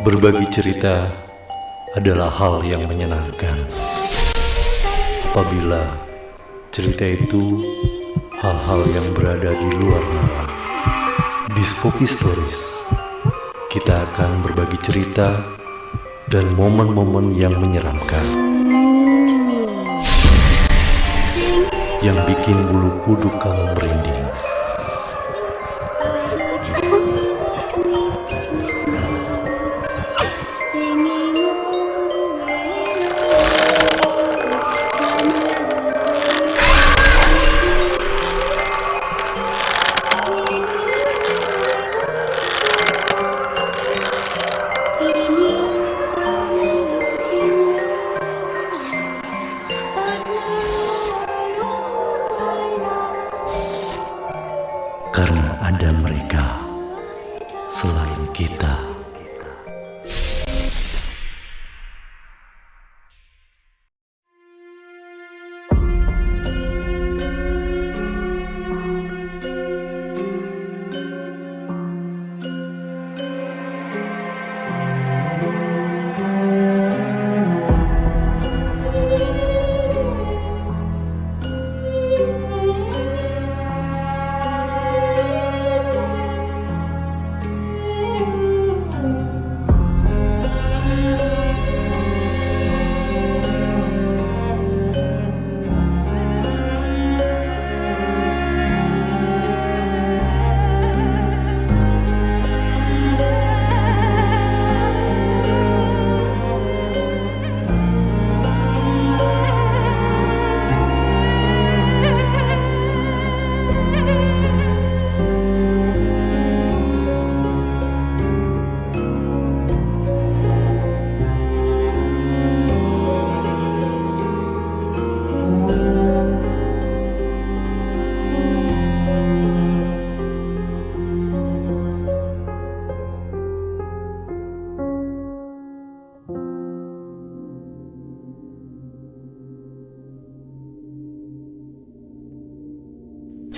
Berbagi cerita adalah hal yang menyenangkan. Apabila cerita itu hal-hal yang berada di luar nalar. Di Spooky Stories, kita akan berbagi cerita dan momen-momen yang menyeramkan, yang bikin bulu kuduk kamu merinding. Karena ada mereka selain kita.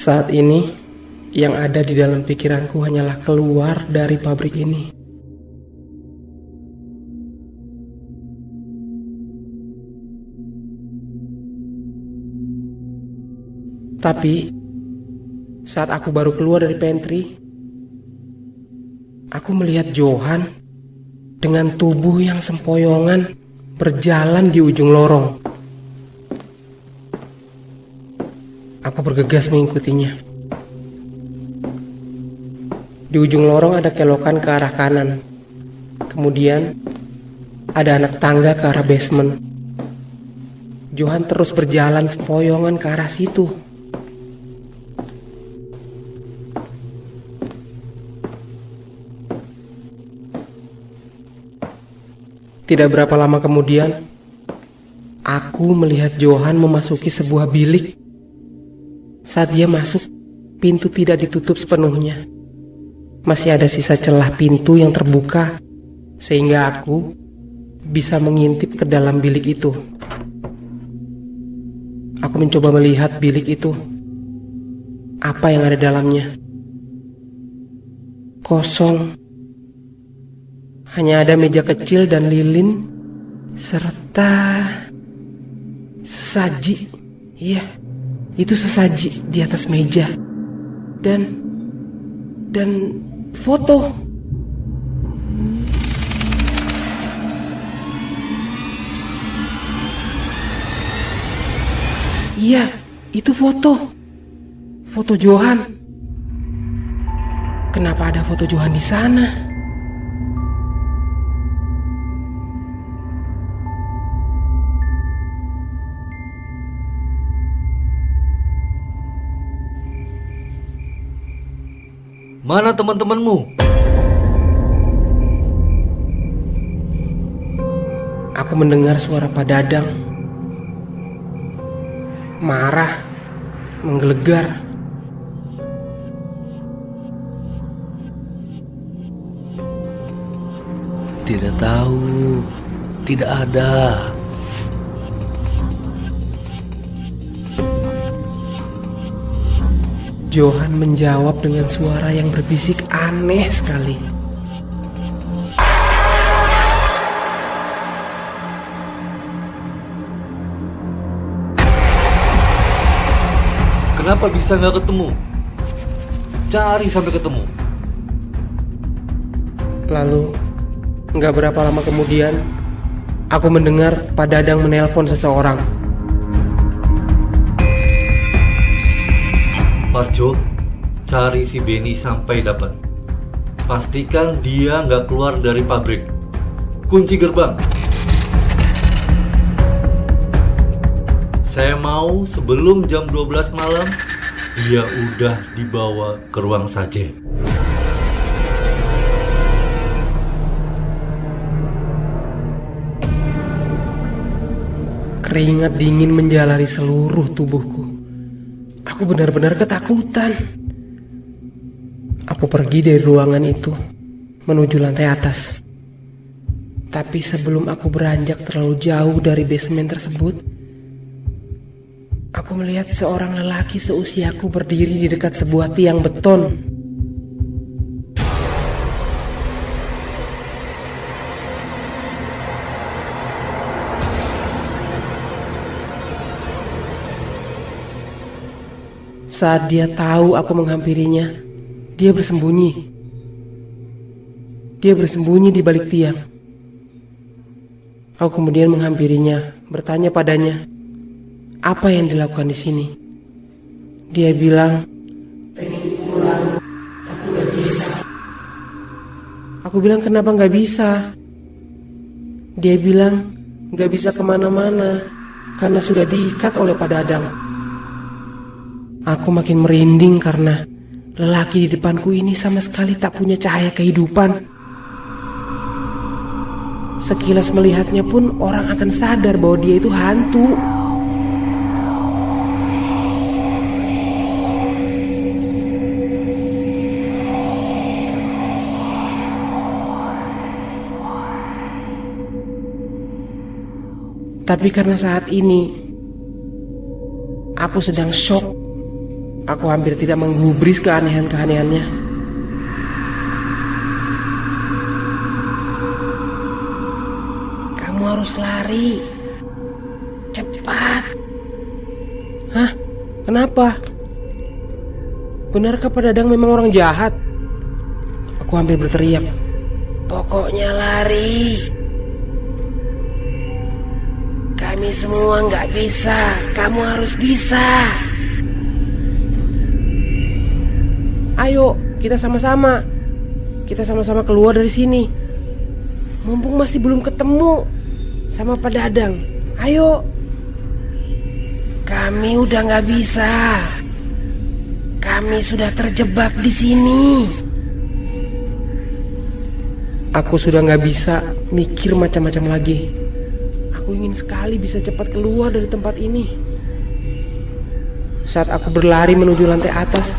Saat ini, yang ada di dalam pikiranku hanyalah keluar dari pabrik ini. Tapi, saat aku baru keluar dari pantry, aku melihat Johan dengan tubuh yang sempoyongan berjalan di ujung lorong. Aku bergegas mengikutinya. Di ujung lorong ada kelokan ke arah kanan. Kemudian ada anak tangga ke arah basement. Johan terus berjalan sempoyongan ke arah situ. Tidak berapa lama kemudian, aku melihat Johan memasuki sebuah bilik. Saat dia masuk, pintu tidak ditutup sepenuhnya. Masih ada sisa celah pintu yang terbuka, sehingga aku bisa mengintip ke dalam bilik itu. Aku mencoba melihat bilik itu. Apa yang ada dalamnya? Kosong. Hanya ada meja kecil dan lilin, serta sesaji. Iya. Itu sesaji di atas meja dan foto. Iya, itu foto Johan. Kenapa ada foto Johan di sana? Mana teman-temanmu? Aku mendengar suara Pak Dadang. Marah, menggelegar. Tidak tahu, tidak ada. Johan menjawab dengan suara yang berbisik aneh sekali. Kenapa bisa nggak ketemu? Cari sampai ketemu. Lalu, nggak berapa lama kemudian, aku mendengar Pak Dadang menelpon seseorang. Parjo, cari si Benny sampai dapat. Pastikan dia nggak keluar dari pabrik. Kunci gerbang. Saya mau sebelum jam 12 malam, dia udah dibawa ke ruang saje. Keringat dingin menjalari seluruh tubuhku. Aku benar-benar ketakutan. Aku pergi dari ruangan itu menuju lantai atas. Tapi sebelum aku beranjak terlalu jauh dari basement tersebut, aku melihat seorang lelaki seusiaku berdiri di dekat sebuah tiang beton. Saat dia tahu aku menghampirinya, dia bersembunyi. Dia bersembunyi di balik tiang. Aku kemudian menghampirinya, bertanya padanya, apa yang dilakukan di sini? Dia bilang, pengen pulang, tapi gak bisa. Aku bilang, kenapa gak bisa? Dia bilang, gak bisa kemana-mana, karena sudah diikat oleh Pak Dadang. Aku makin merinding karena lelaki di depanku ini sama sekali tak punya cahaya kehidupan. Sekilas melihatnya pun orang akan sadar bahwa dia itu hantu. Tapi karena saat ini aku sedang shock, aku hampir tidak menggubris keanehan-keanehannya. Kamu harus lari. Cepat. Hah? Kenapa? Benarkah Pak Dadang memang orang jahat? Aku hampir berteriak. Pokoknya lari. Kami semua nggak bisa. Kamu harus bisa. Ayo, kita sama-sama. Kita sama-sama keluar dari sini. Mumpung masih belum ketemu sama Pak Dadang. Ayo. Kami udah nggak bisa. Kami sudah terjebak di sini. Aku sudah nggak bisa mikir macam-macam lagi. Aku ingin sekali bisa cepat keluar dari tempat ini. Saat aku berlari menuju lantai atas,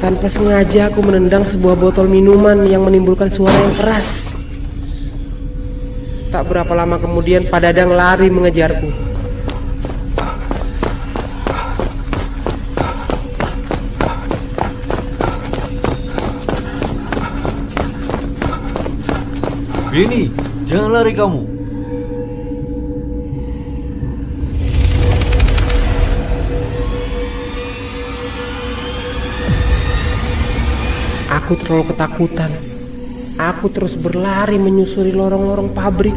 tanpa sengaja aku menendang sebuah botol minuman yang menimbulkan suara yang keras. Tak berapa lama kemudian Pak Dadang lari mengejarku. Benny, jangan lari kamu. Aku terlalu ketakutan. Aku terus berlari menyusuri lorong-lorong pabrik.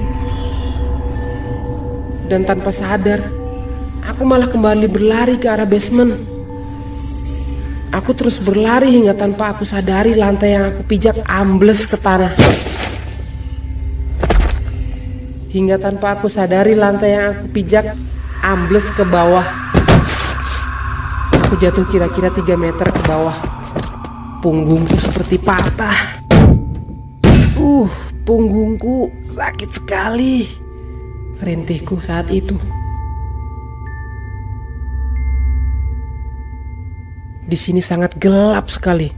Dan tanpa sadar, aku malah kembali berlari ke arah basement. Aku terus berlari hingga tanpa aku sadari lantai yang aku pijak ambles ke tanah. Hingga tanpa aku sadari lantai yang aku pijak ambles ke bawah. Aku jatuh kira-kira 3 meter ke bawah. Punggungku seperti patah. Punggungku sakit sekali. Rintihku saat itu. Di sini sangat gelap sekali.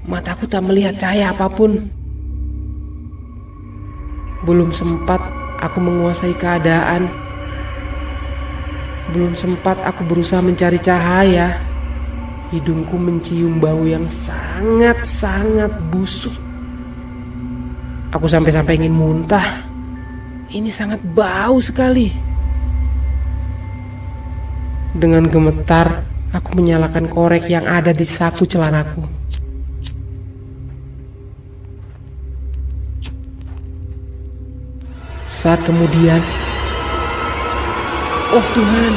Mataku tak melihat cahaya apapun. Belum sempat aku menguasai keadaan. Belum sempat aku berusaha mencari cahaya. Hidungku mencium bau yang sangat-sangat busuk. Aku sampai-sampai ingin muntah. Ini sangat bau sekali. Dengan gemetar, aku menyalakan korek yang ada di saku celanaku. Saat kemudian, oh Tuhan,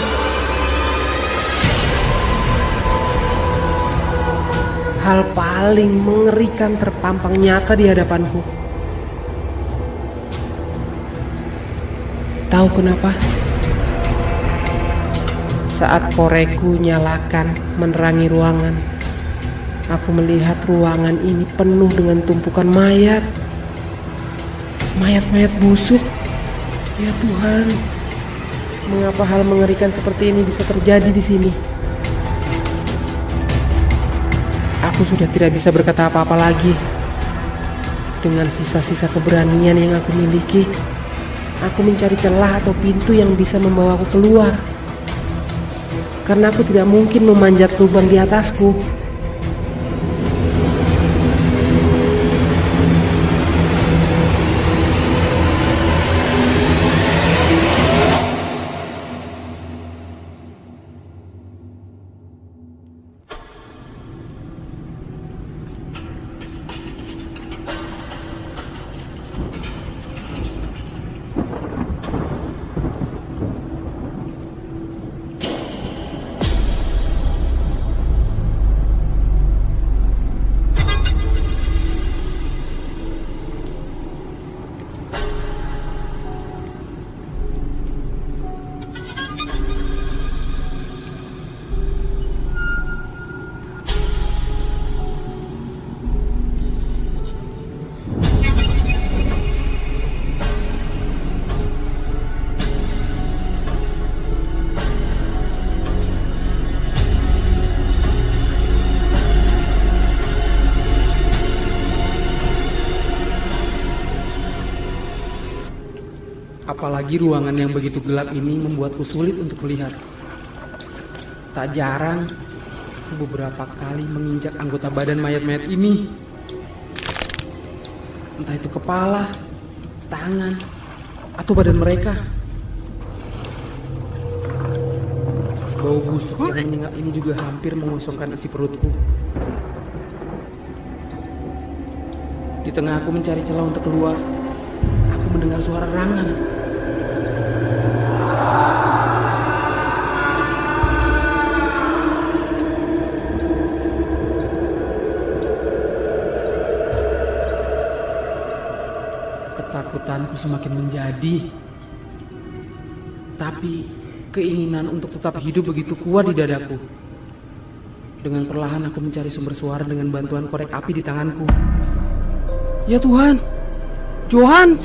hal paling mengerikan terpampang nyata di hadapanku. Tahu kenapa? Saat korekku nyalakan menerangi ruangan, aku melihat ruangan ini penuh dengan tumpukan mayat. Mayat-mayat busuk. Ya Tuhan, mengapa hal mengerikan seperti ini bisa terjadi di sini? Aku sudah tidak bisa berkata apa-apa lagi. Dengan sisa-sisa keberanian yang aku miliki, aku mencari celah atau pintu yang bisa membawaku keluar. Karena aku tidak mungkin memanjat lubang di atasku. Apalagi ruangan yang begitu gelap ini membuatku sulit untuk melihat. Tak jarang, aku beberapa kali menginjak anggota badan mayat-mayat ini. Entah itu kepala, tangan, atau badan mereka. Bau busuk yang menyengat ini juga hampir mengosongkan isi perutku. Di tengah aku mencari celah untuk keluar, aku mendengar suara rangan. Ketakutanku semakin menjadi, tapi keinginan untuk tetap hidup begitu kuat di dadaku. Dengan perlahan aku mencari sumber suara dengan bantuan korek api di tanganku. Ya Tuhan, Johan!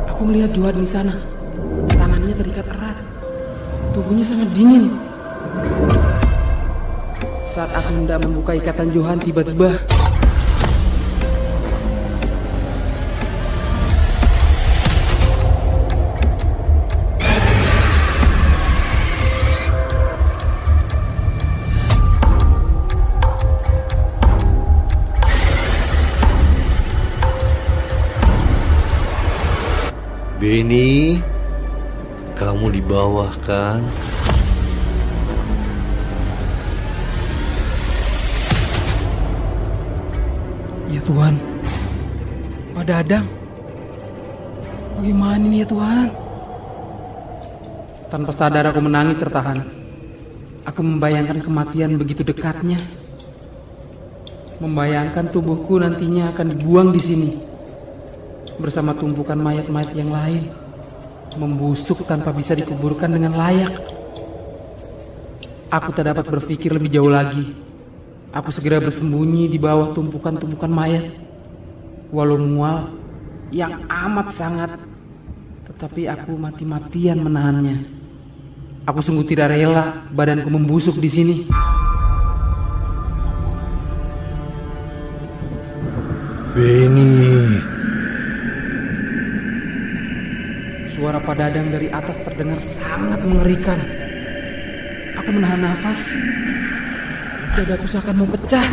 Aku melihat Johan di sana. Tangannya terikat erat. Tubuhnya sangat dingin. Saat aku hendak membuka ikatan Johan, tiba-tiba Benny, kamu di bawah kan? Ya Tuhan, Pak Dadang, bagaimana ini ya Tuhan? Tanpa sadar aku menangis tertahan. Aku membayangkan kematian begitu dekatnya. Membayangkan tubuhku nantinya akan dibuang di sini bersama tumpukan mayat-mayat yang lain, membusuk tanpa bisa dikuburkan dengan layak. Aku tak dapat berpikir lebih jauh lagi. Aku segera bersembunyi di bawah tumpukan-tumpukan mayat. Walau mual yang amat sangat, tetapi aku mati-matian menahannya. Aku sungguh tidak rela badanku membusuk di sini. Benny. Suara Pak Dadang dari atas terdengar sangat mengerikan. Aku menahan nafas. Dadaku seakan mau pecah.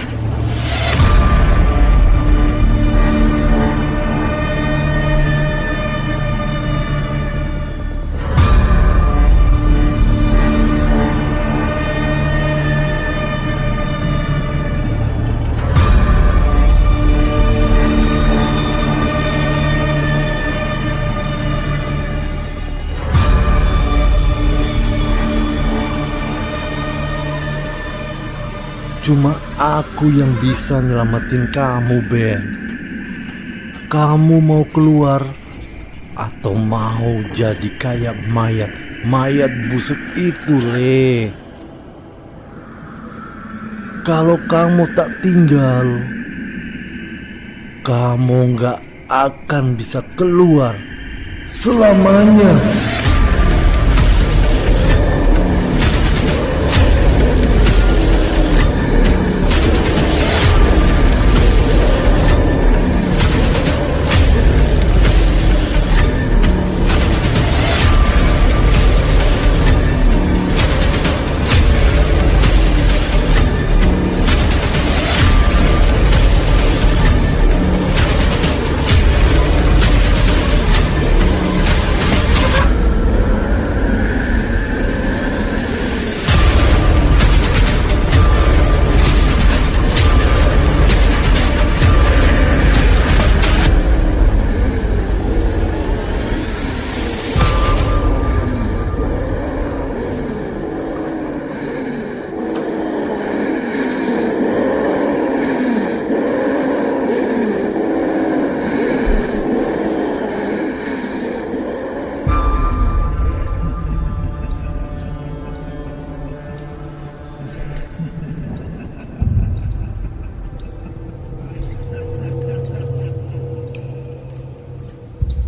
Cuma aku yang bisa nyelamatin kamu, Ben. Kamu mau keluar atau mau jadi kayak mayat busuk itu, Le? Kalau kamu tak tinggal, kamu nggak akan bisa keluar selamanya.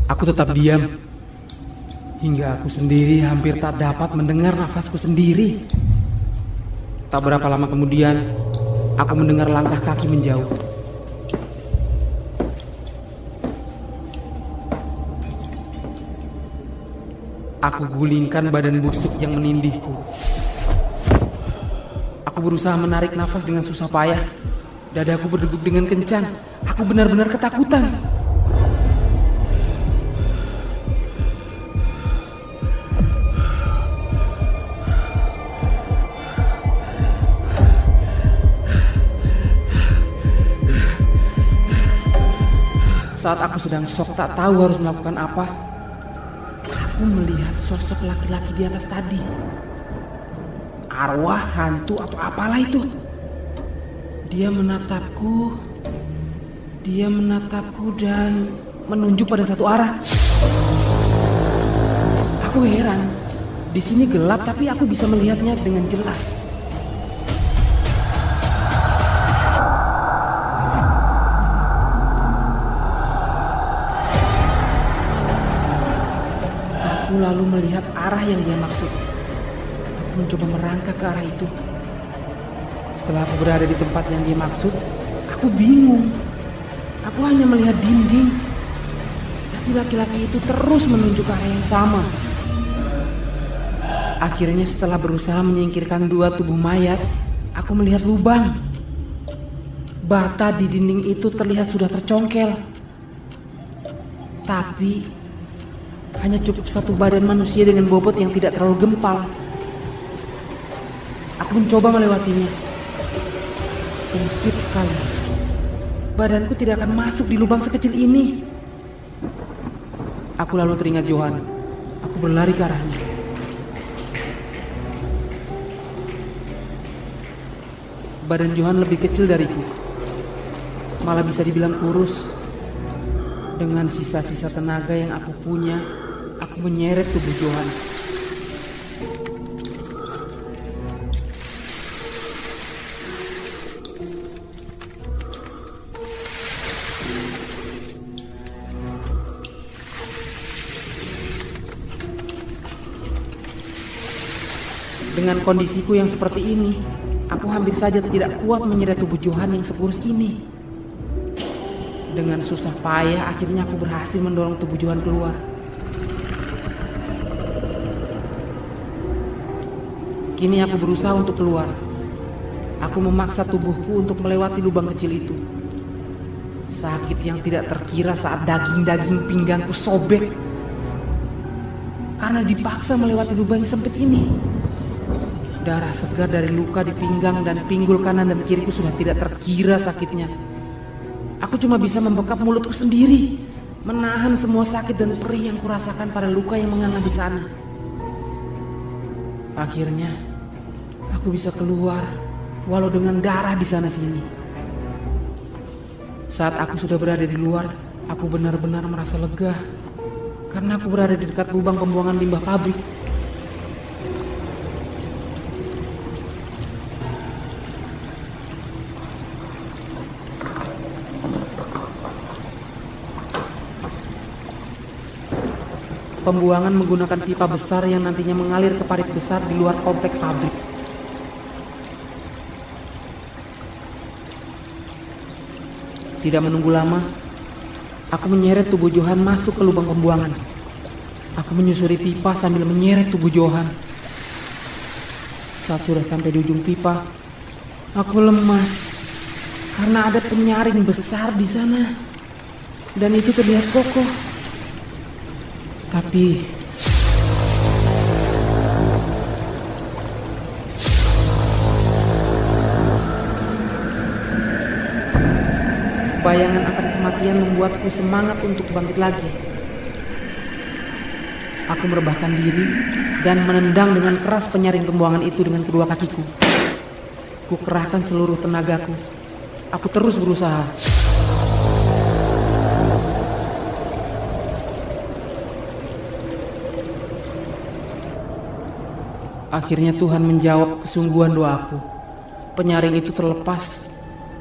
Aku tetap diam, hingga aku sendiri hampir tak dapat mendengar nafasku sendiri. Tak berapa lama kemudian, aku mendengar langkah kaki menjauh. Aku gulingkan badan busuk yang menindihku. Aku berusaha menarik nafas dengan susah payah. Dadaku berdegup dengan kencang. Aku benar-benar ketakutan. Saat aku sedang shock tak tahu harus melakukan apa, aku melihat sosok laki-laki di atas tadi. Arwah, hantu, atau apalah itu. Dia menatapku dan menunjuk pada satu arah. Aku heran. Di sini gelap tapi aku bisa melihatnya dengan jelas. Aku lalu melihat arah yang dia maksud. Aku mencoba merangkak ke arah itu. Setelah aku berada di tempat yang dia maksud, aku bingung. Aku hanya melihat dinding. Tapi laki-laki itu terus menunjuk ke arah yang sama. Akhirnya setelah berusaha menyingkirkan dua tubuh mayat, aku melihat lubang. Bata di dinding itu terlihat sudah tercongkel. Tapi hanya cukup satu badan manusia dengan bobot yang tidak terlalu gempal. Aku mencoba melewatinya. Sempit sekali. Badanku tidak akan masuk di lubang sekecil ini. Aku lalu teringat Johan. Aku berlari ke arahnya. Badan Johan lebih kecil dariku. Malah bisa dibilang kurus. Dengan sisa-sisa tenaga yang aku punya, aku menyeret tubuh Johan. Dengan kondisiku yang seperti ini, aku hampir saja tidak kuat menyeret tubuh Johan yang sekurus ini. Dengan susah payah, akhirnya aku berhasil mendorong tubuh Johan keluar. Kini aku berusaha untuk keluar. Aku memaksa tubuhku untuk melewati lubang kecil itu. Sakit yang tidak terkira saat daging-daging pinggangku sobek karena dipaksa melewati lubang yang sempit ini. Darah segar dari luka di pinggang dan pinggul kanan dan kiriku sudah tidak terkira sakitnya. Aku cuma bisa membekap mulutku sendiri, menahan semua sakit dan perih yang kurasakan pada luka yang menganga di sana. Akhirnya, aku bisa keluar, walau dengan darah di sana-sini. Saat aku sudah berada di luar, aku benar-benar merasa lega, karena aku berada di dekat lubang pembuangan limbah pabrik. Pembuangan menggunakan pipa besar yang nantinya mengalir ke parit besar di luar komplek pabrik. Tidak menunggu lama, aku menyeret tubuh Johan masuk ke lubang pembuangan. Aku menyusuri pipa sambil menyeret tubuh Johan. Saat sudah sampai di ujung pipa, aku lemas karena ada penyaring besar di sana, dan itu terlihat kokoh. Tapi bayangan akan kematian membuatku semangat untuk bangkit lagi. Aku merebahkan diri dan menendang dengan keras penyaring pembuangan itu dengan kedua kakiku. Ku kerahkan seluruh tenagaku. Aku terus berusaha. Akhirnya Tuhan menjawab kesungguhan doaku. Penyaring itu terlepas.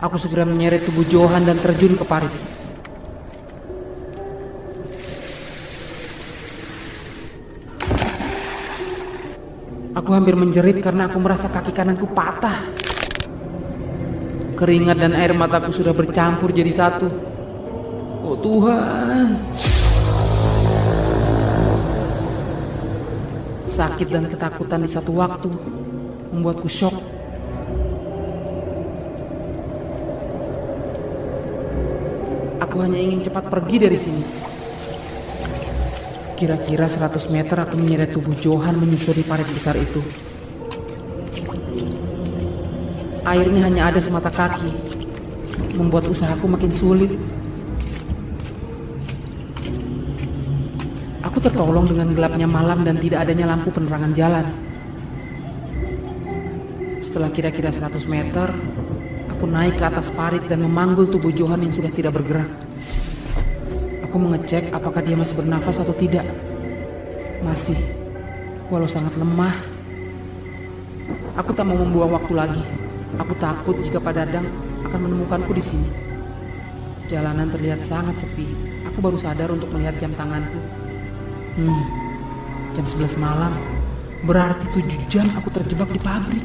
Aku segera menyeret tubuh Johan dan terjun ke parit. Aku hampir menjerit karena aku merasa kaki kananku patah. Keringat dan air mataku sudah bercampur jadi satu. Oh Tuhan. Sakit dan ketakutan di satu waktu membuatku syok. Aku hanya ingin cepat pergi dari sini. Kira-kira 100 meter aku menyeret tubuh Johan menyusuri parit besar itu. Airnya hanya ada semata kaki, membuat usahaku makin sulit. Aku tertolong dengan gelapnya malam dan tidak adanya lampu penerangan jalan. Setelah kira-kira 100 meter, aku naik ke atas parit dan memanggul tubuh Johan yang sudah tidak bergerak. Aku mengecek apakah dia masih bernafas atau tidak. Masih, walau sangat lemah. Aku tak mau membuang waktu lagi. Aku takut jika Pak Dadang akan menemukanku di sini. Jalanan terlihat sangat sepi. Aku baru sadar untuk melihat jam tanganku. Jam 11 malam. Berarti 7 jam aku terjebak di pabrik.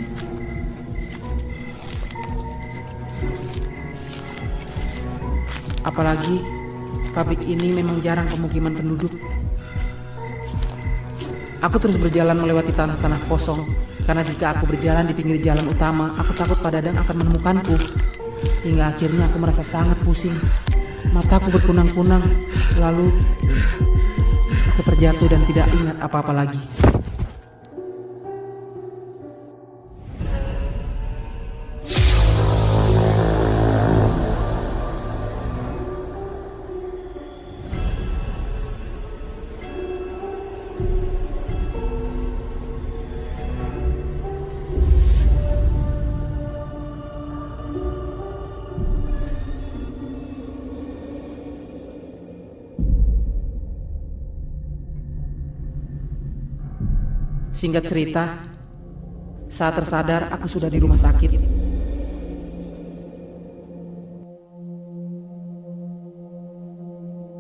Apalagi pabrik ini memang jarang pemukiman penduduk. Aku terus berjalan melewati tanah-tanah kosong, karena jika aku berjalan di pinggir jalan utama, aku takut Pak Dadang akan menemukanku. Hingga akhirnya aku merasa sangat pusing. Mataku berkunang-kunang, lalu aku terjatuh dan tidak ingat apa-apa lagi. Singkat cerita, saat tersadar aku sudah di rumah sakit.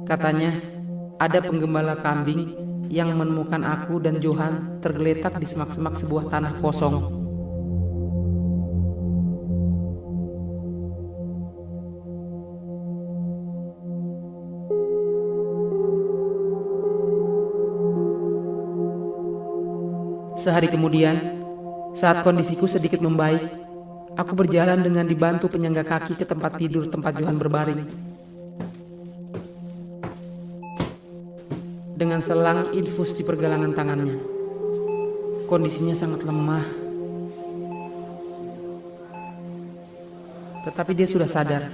Katanya, ada penggembala kambing yang menemukan aku dan Johan tergeletak di semak-semak sebuah tanah kosong. Sehari kemudian, saat kondisiku sedikit membaik, Aku berjalan dengan dibantu penyangga kaki ke tempat tidur tempat Johan berbaring. Dengan selang infus di pergelangan tangannya. Kondisinya sangat lemah. Tetapi dia sudah sadar.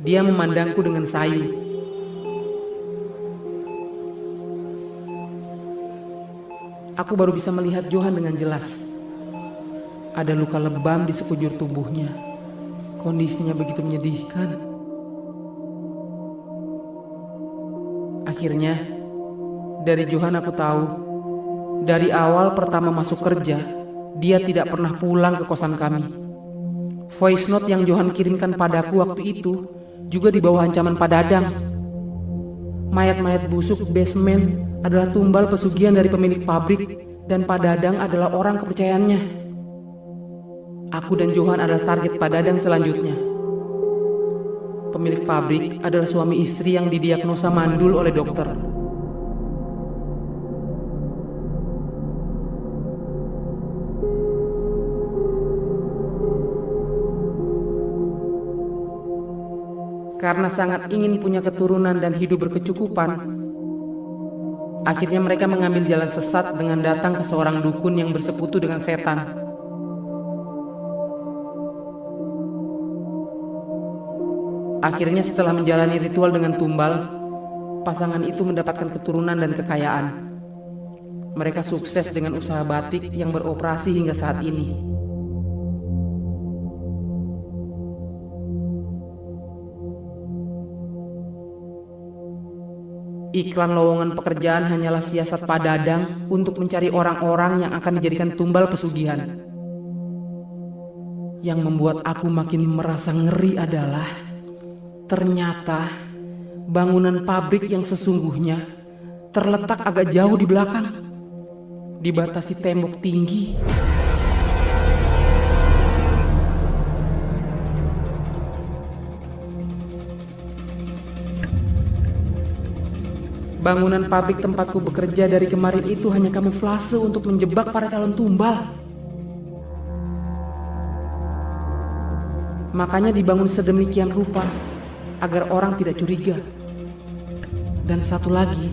Dia memandangku dengan sayu. Aku baru bisa melihat Johan dengan jelas. Ada luka lebam di sekujur tubuhnya. Kondisinya begitu menyedihkan. Akhirnya, dari Johan aku tahu, dari awal pertama masuk kerja, dia tidak pernah pulang ke kosan kami. Voice note yang Johan kirimkan padaku waktu itu juga di bawah ancaman Pak Dadang. Mayat-mayat busuk basement adalah tumbal pesugihan dari pemilik pabrik dan Pak Dadang adalah orang kepercayaannya. Aku dan Johan adalah target Pak Dadang selanjutnya. Pemilik pabrik adalah suami istri yang didiagnosa mandul oleh dokter. Karena sangat ingin punya keturunan dan hidup berkecukupan, akhirnya mereka mengambil jalan sesat dengan datang ke seorang dukun yang bersekutu dengan setan. Akhirnya setelah menjalani ritual dengan tumbal, pasangan itu mendapatkan keturunan dan kekayaan. Mereka sukses dengan usaha batik yang beroperasi hingga saat ini. Iklan lowongan pekerjaan hanyalah siasat Pak Dadang untuk mencari orang-orang yang akan dijadikan tumbal pesugihan. Yang membuat aku makin merasa ngeri adalah ternyata bangunan pabrik yang sesungguhnya terletak agak jauh di belakang, dibatasi tembok tinggi. Bangunan pabrik tempatku bekerja dari kemarin itu hanya kamuflase untuk menjebak para calon tumbal. Makanya dibangun sedemikian rupa agar orang tidak curiga. Dan satu lagi,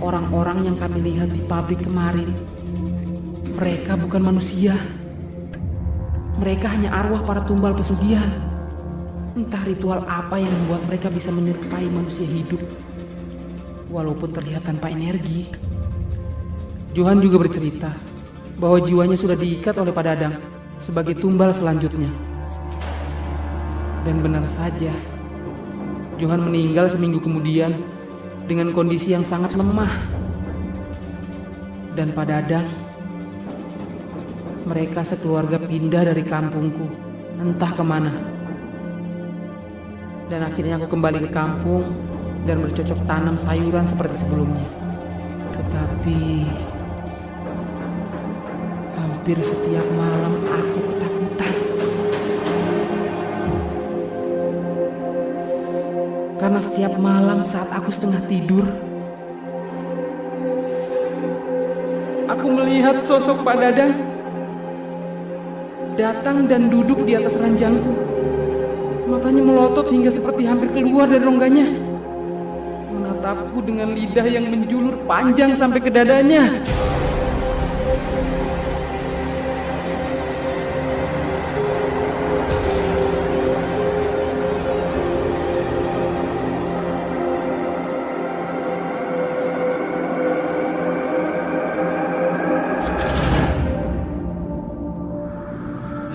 orang-orang yang kami lihat di pabrik kemarin, mereka bukan manusia. Mereka hanya arwah para tumbal pesugihan. Entah ritual apa yang membuat mereka bisa menyerupai manusia hidup, walaupun terlihat tanpa energi. Johan juga bercerita bahwa jiwanya sudah diikat oleh Pak Dadang sebagai tumbal selanjutnya. Dan benar saja, Johan meninggal seminggu kemudian dengan kondisi yang sangat lemah. Dan Pak Dadang, mereka sekeluarga pindah dari kampungku, entah kemana. Dan akhirnya aku kembali ke kampung dan bercocok tanam sayuran seperti sebelumnya. Tetapi hampir setiap malam aku ketakutan. Karena setiap malam saat aku setengah tidur, aku melihat sosok Pak Dadang datang dan duduk di atas ranjangku. Matanya melotot hingga seperti hampir keluar dari rongganya, menatapku dengan lidah yang menjulur panjang sampai ke dadanya.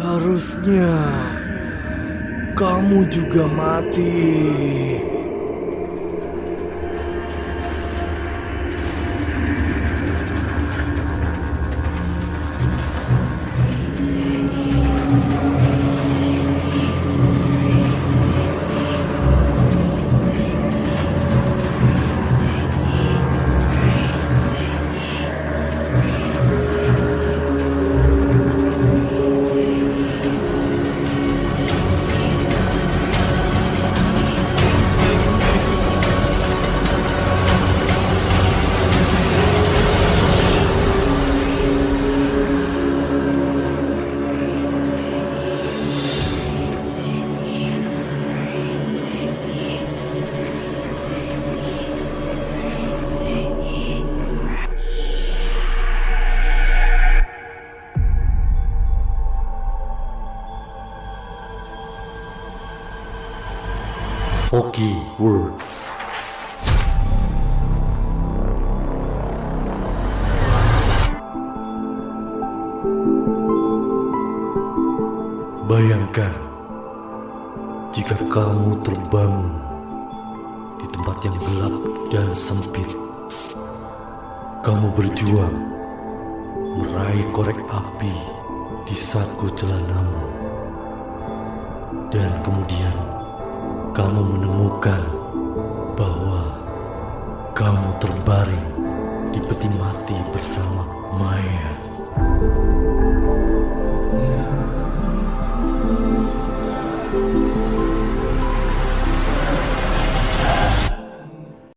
Harusnya kamu juga mati. Loki World. Bayangkan jika kamu terbangun di tempat yang gelap dan sempit. Kamu berjuang meraih korek api di saku celanamu. Dan kemudian kamu menemukan bahwa kamu terbaring di peti mati bersama Maya.